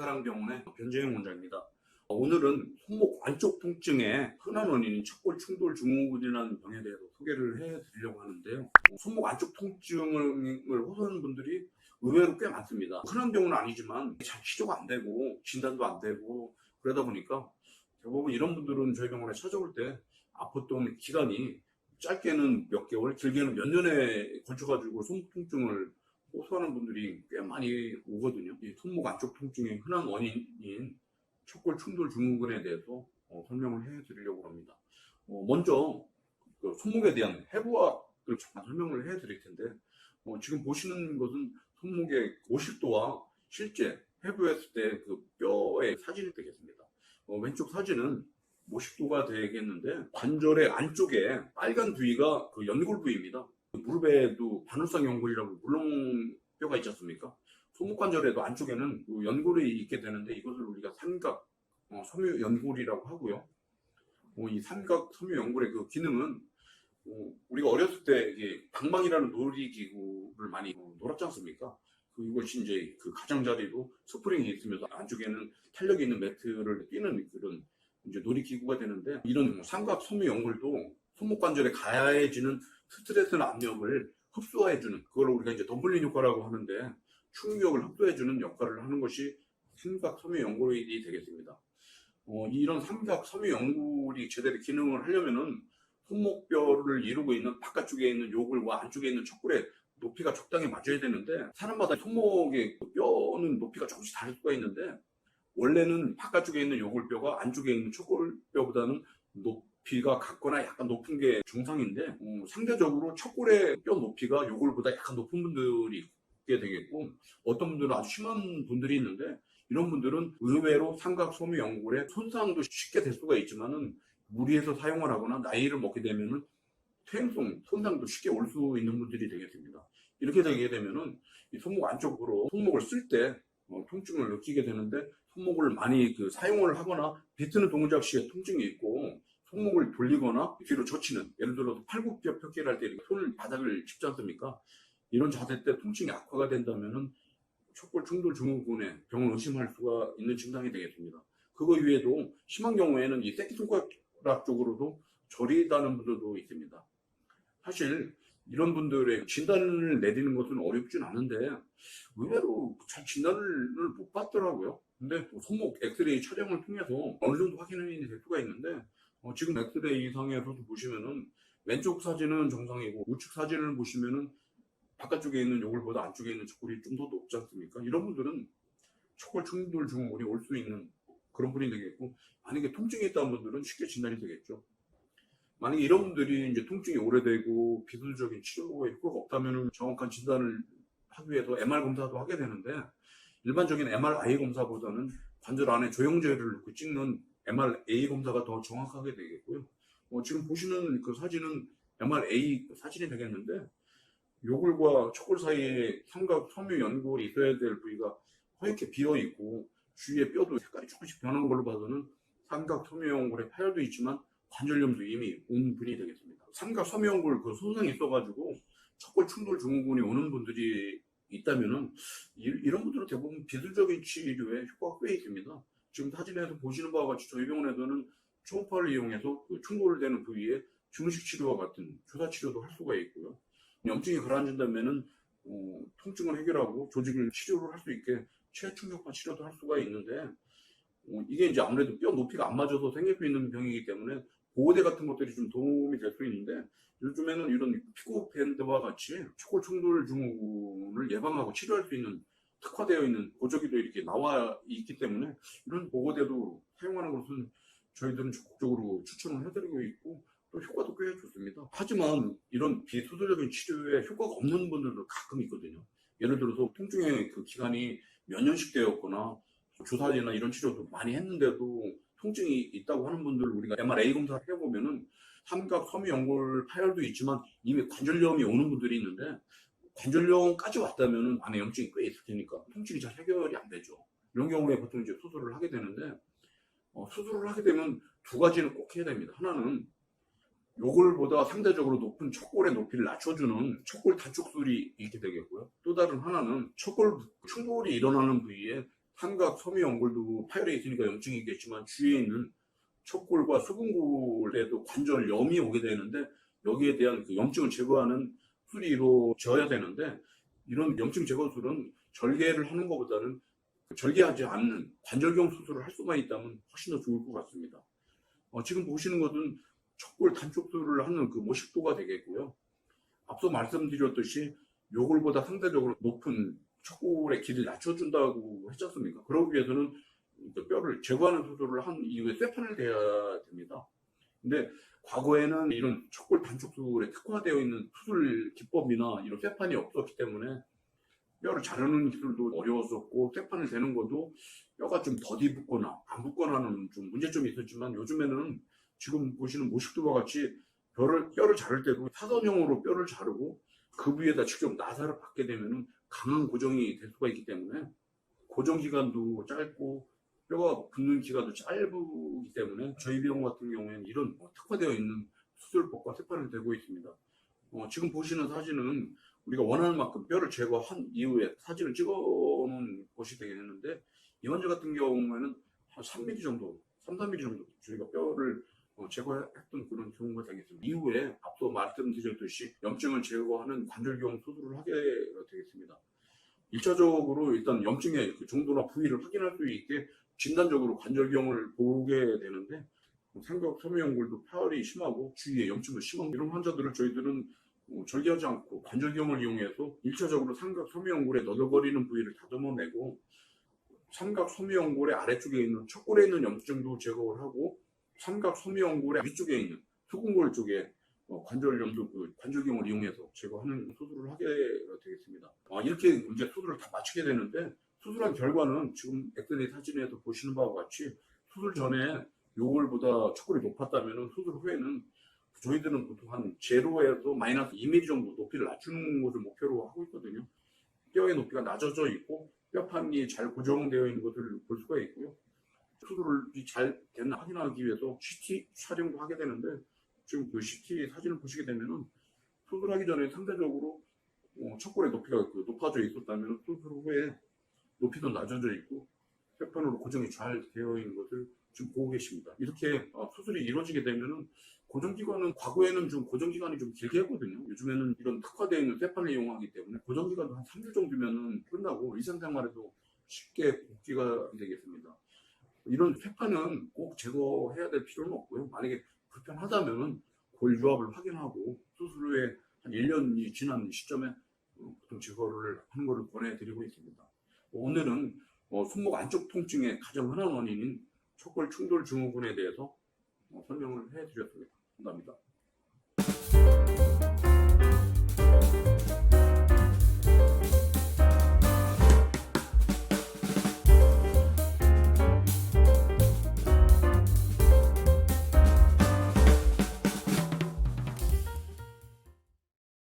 대사랑병원의 변재영 원장입니다. 오늘은 손목 안쪽 통증의 흔한 원인인 척골 충돌 증후군이라는 병에 대해서 소개를 해드리려고 하는데요. 손목 안쪽 통증을 호소하는 분들이 의외로 꽤 많습니다. 흔한 병은 아니지만 잘 치료가 안 되고 진단도 안 되고 그러다 보니까 대부분 이런 분들은 저희 병원에 찾아올 때 아팠던 기간이 짧게는 몇 개월, 길게는 몇 년에 걸쳐가지고 손목 통증을 호소하는 분들이 꽤 많이 오거든요. 이 손목 안쪽 통증의 흔한 원인인 척골 충돌 증후군에 대해서 설명을 해드리려고 합니다. 먼저 그 손목에 대한 해부학을 잠깐 설명을 해드릴 텐데, 지금 보시는 것은 손목의 50도와 실제 해부했을 때 그 뼈의 사진이 되겠습니다. 왼쪽 사진은 50도가 되겠는데, 관절의 안쪽에 빨간 부위가 그 연골 부위입니다. 무릎에도 반월상 연골이라고 물렁뼈가 있지 않습니까? 손목관절에도 안쪽에는 그 연골이 있게 되는데, 이것을 우리가 삼각 섬유 연골이라고 하고요. 이 삼각 섬유 연골의 그 기능은 우리가 어렸을 때 이게 방망이라는 놀이기구를 많이 놀았지 않습니까? 이것이 이제 그 가장자리로 스프링이 있으면서 안쪽에는 탄력이 있는 매트를 뛰는 그런 이제 놀이기구가 되는데, 이런 삼각 섬유 연골도 손목관절에 가해지는 스트레스나 압력을 흡수해주는, 그걸 우리가 이제 덤블링 효과라고 하는데, 충격을 흡수해주는 역할을 하는 것이 삼각 섬유 연골이 되겠습니다. 이런 삼각 섬유 연골이 제대로 기능을 하려면은 손목뼈를 이루고 있는 바깥쪽에 있는 요골과 안쪽에 있는 척골의 높이가 적당히 맞아야 되는데, 사람마다 손목의 뼈는 높이가 조금씩 다를 수가 있는데, 원래는 바깥쪽에 있는 요골뼈가 안쪽에 있는 척골뼈보다는 높이가 같거나 약간 높은 게 정상인데, 상대적으로 척골의 뼈 높이가 요골보다 약간 높은 분들이 있게 되겠고, 어떤 분들은 아주 심한 분들이 있는데, 이런 분들은 의외로 삼각 섬유 연골에 손상도 쉽게 될 수가 있지만은, 무리해서 사용을 하거나 나이를 먹게 되면은 퇴행성 손상도 쉽게 올 수 있는 분들이 되겠습니다. 이렇게 되게 되면은 이 손목 안쪽으로 손목을 쓸 때 통증을 느끼게 되는데, 손목을 많이 사용을 하거나 비트는 동작 시에 통증이 있고, 손목을 돌리거나 뒤로 젖히는, 예를 들어서 팔굽혀 펴기를 할 때 이렇게 손을 바닥을 짚지 않습니까? 이런 자세 때 통증이 악화가 된다면은 척골 충돌 증후군의 병을 의심할 수가 있는 증상이 되겠습니다. 그거 이외에도 심한 경우에는 이 새끼손가락 쪽으로도 저리다는 분들도 있습니다. 사실 이런 분들의 진단을 내리는 것은 어렵진 않은데, 의외로 잘 진단을 못 받더라고요. 근데 손목 엑스레이 촬영을 통해서 어느 정도 확인이 될 수가 있는데, 지금 엑스레이 상에서도 보시면은 왼쪽 사진은 정상이고, 우측 사진을 보시면은 바깥쪽에 있는 요골보다 안쪽에 있는 척골이 좀 더 높지 않습니까? 이런 분들은 척골 충돌 증후군이 올 수 있는 그런 분이 되겠고, 만약에 통증이 있다는 분들은 쉽게 진단이 되겠죠. 만약에 이런 분들이 이제 통증이 오래되고 비술적인 치료가 효과가 없다면 정확한 진단을 하기 위해서 MR 검사도 하게 되는데, 일반적인 MRI 검사보다는 관절 안에 조영제를 넣고 찍는 MRA 검사가 더 정확하게 되겠고요. 지금 보시는 그 사진은 MRA 사진이 되겠는데, 요골과 척골 사이에 삼각 섬유 연골이 있어야 될 부위가 허옇게 비어 있고, 주위의 뼈도 색깔이 조금씩 변한 걸로 봐서는 삼각 섬유 연골에 파열도 있지만 관절염도 이미 온 분이 되겠습니다. 삼각 섬유 연골 손상이 있어가지고 척골 충돌 증후군이 오는 분들이 있다면은, 이런 분들은 대부분 비술적인 치료에 효과가 꽤 있습니다. 지금 사진에서 보시는 바와 같이 저희 병원에서는 초음파를 이용해서 충돌되는 부위에 증식 치료와 같은 주사 치료도 할 수가 있고요. 염증이 가라앉는다면은 통증을 해결하고 조직을 치료를 할 수 있게 최충격파 치료도 할 수가 있는데, 이게 이제 아무래도 뼈 높이가 안 맞아서 생길 수 있는 병이기 때문에 보호대 같은 것들이 좀 도움이 될 수 있는데, 요즘에는 이런 피코밴드와 같이 척골 충돌 증후군을 예방하고 치료할 수 있는 특화되어 있는 보조기도 이렇게 나와 있기 때문에, 이런 보호대도 사용하는 것은 저희들은 적극적으로 추천을 해드리고 있고, 또 효과도 꽤 좋습니다. 하지만 이런 비수술적인 치료에 효과가 없는 분들도 가끔 있거든요. 예를 들어서 통증의 그 기간이 몇 년씩 되었거나 주사제나 이런 치료도 많이 했는데도 통증이 있다고 하는 분들, 우리가 MRA 검사를 해보면은 삼각 섬유 연골 파열도 있지만 이미 관절염이 오는 분들이 있는데, 관절염까지 왔다면은 안에 염증이 꽤 있을 테니까 통증이 잘 해결이 안 되죠. 이런 경우에 보통 이제 수술을 하게 되는데, 수술을 하게 되면 두 가지는 꼭 해야 됩니다. 하나는 요골보다 상대적으로 높은 척골의 높이를 낮춰주는 척골 단축술이 있게 되겠고요. 또 다른 하나는 척골 충돌이 일어나는 부위에 삼각 섬유연골도 파열에 있으니까 염증이겠지만 주위에 있는 척골과 수분골에도 관절염이 오게 되는데 여기에 대한 그 염증을 제거하는 수술이 이루어져야 되는데 이런 염증 제거술은 절개를 하는 것보다는 절개하지 않는 관절경 수술을 할 수만 있다면 훨씬 더 좋을 것 같습니다. 지금 보시는 것은 척골 단축술을 하는 그 모식도가 되겠고요. 앞서 말씀드렸듯이 요골보다 상대적으로 높은 척골의 길이를 낮춰준다고 했지 않습니까? 그러기 위해서는 뼈를 제거하는 수술을 한 이후에 쇠판을 대야 됩니다. 근데 과거에는 이런 척골 단축술에 특화되어 있는 수술 기법이나 이런 쇠판이 없었기 때문에 뼈를 자르는 기술도 어려웠었고 쇠판을 대는 것도 뼈가 좀 더디 붙거나 안 붙거나는 좀 문제점이 있었지만 요즘에는 지금 보시는 모식도와 같이 뼈를 자를 때도 사선형으로 뼈를 자르고 그 위에다 직접 나사를 받게 되면 강한 고정이 될 수가 있기 때문에 고정 기간도 짧고 뼈가 붙는 기간도 짧기 때문에 저희 병원 같은 경우에는 이런 특화되어 있는 수술법과 쇠판을 대고 있습니다. 지금 보시는 사진은 우리가 원하는 만큼 뼈를 제거한 이후에 사진을 찍어놓은 것이 되겠는데 이 환자 같은 경우에는 한 3mm 정도, 3-4mm 정도 저희가 뼈를 제거했던 그런 경우가 되겠습니다. 이후에 앞서 말씀드렸듯이 염증을 제거하는 관절경 수술을 하게 되겠습니다. 1차적으로 일단 염증의 그 정도나 부위를 확인할 수 있게 진단적으로 관절경을 보게 되는데 삼각 섬유연골도 파열이 심하고 주위에 염증도 심한 이런 환자들을 저희들은 절개하지 않고 관절경을 이용해서 1차적으로 삼각 섬유연골에 너덜거리는 부위를 다듬어내고 삼각 섬유연골의 아래쪽에 있는 척골에 있는 염증도 제거를 하고 삼각 섬유연골의 위쪽에 있는 수근골 쪽에 관절염도 그 관절경을 이용해서 제거하는 수술을 하게 되겠습니다. 이렇게 이제 수술을 다 마치게 되는데 수술한 결과는 지금 엑스레이 사진에서 보시는 바와 같이 수술 전에 요골보다 척골이 높았다면 수술 후에는 저희들은 보통 한 제로에서 마이너스 2mm 정도 높이를 낮추는 것을 목표로 하고 있거든요. 뼈의 높이가 낮아져 있고 뼈판이 잘 고정되어 있는 것을 볼 수가 있고요. 수술이 잘 됐나 확인하기 위해서 CT 촬영도 하게 되는데 지금 그 CT 사진을 보시게 되면은 수술하기 전에 상대적으로 척골의 높이가 높아져 있었다면 수술 후에 높이도 낮아져 있고 뼈판으로 고정이 잘 되어 있는 것을 지금 보고 계십니다. 이렇게 수술이 이루어지게 되면은 고정기간은 과거에는 좀 고정기간이 좀 길게 했거든요. 요즘에는 이런 특화되어 있는 쇠판을 이용하기 때문에 고정기간도 한 3주 정도면은 끝나고 일상생활에도 쉽게 복귀가 되겠습니다. 이런 쇠판은 꼭 제거해야 될 필요는 없고요. 만약에 불편하다면은 골 유압을 확인하고 수술 후에 한 1년이 지난 시점에 보통 제거를 하는 것을 권해드리고 있습니다. 오늘은 손목 안쪽 통증의 가장 흔한 원인인 척골 충돌 증후군에 대해서 설명을 해드렸습니다. 감사합니다.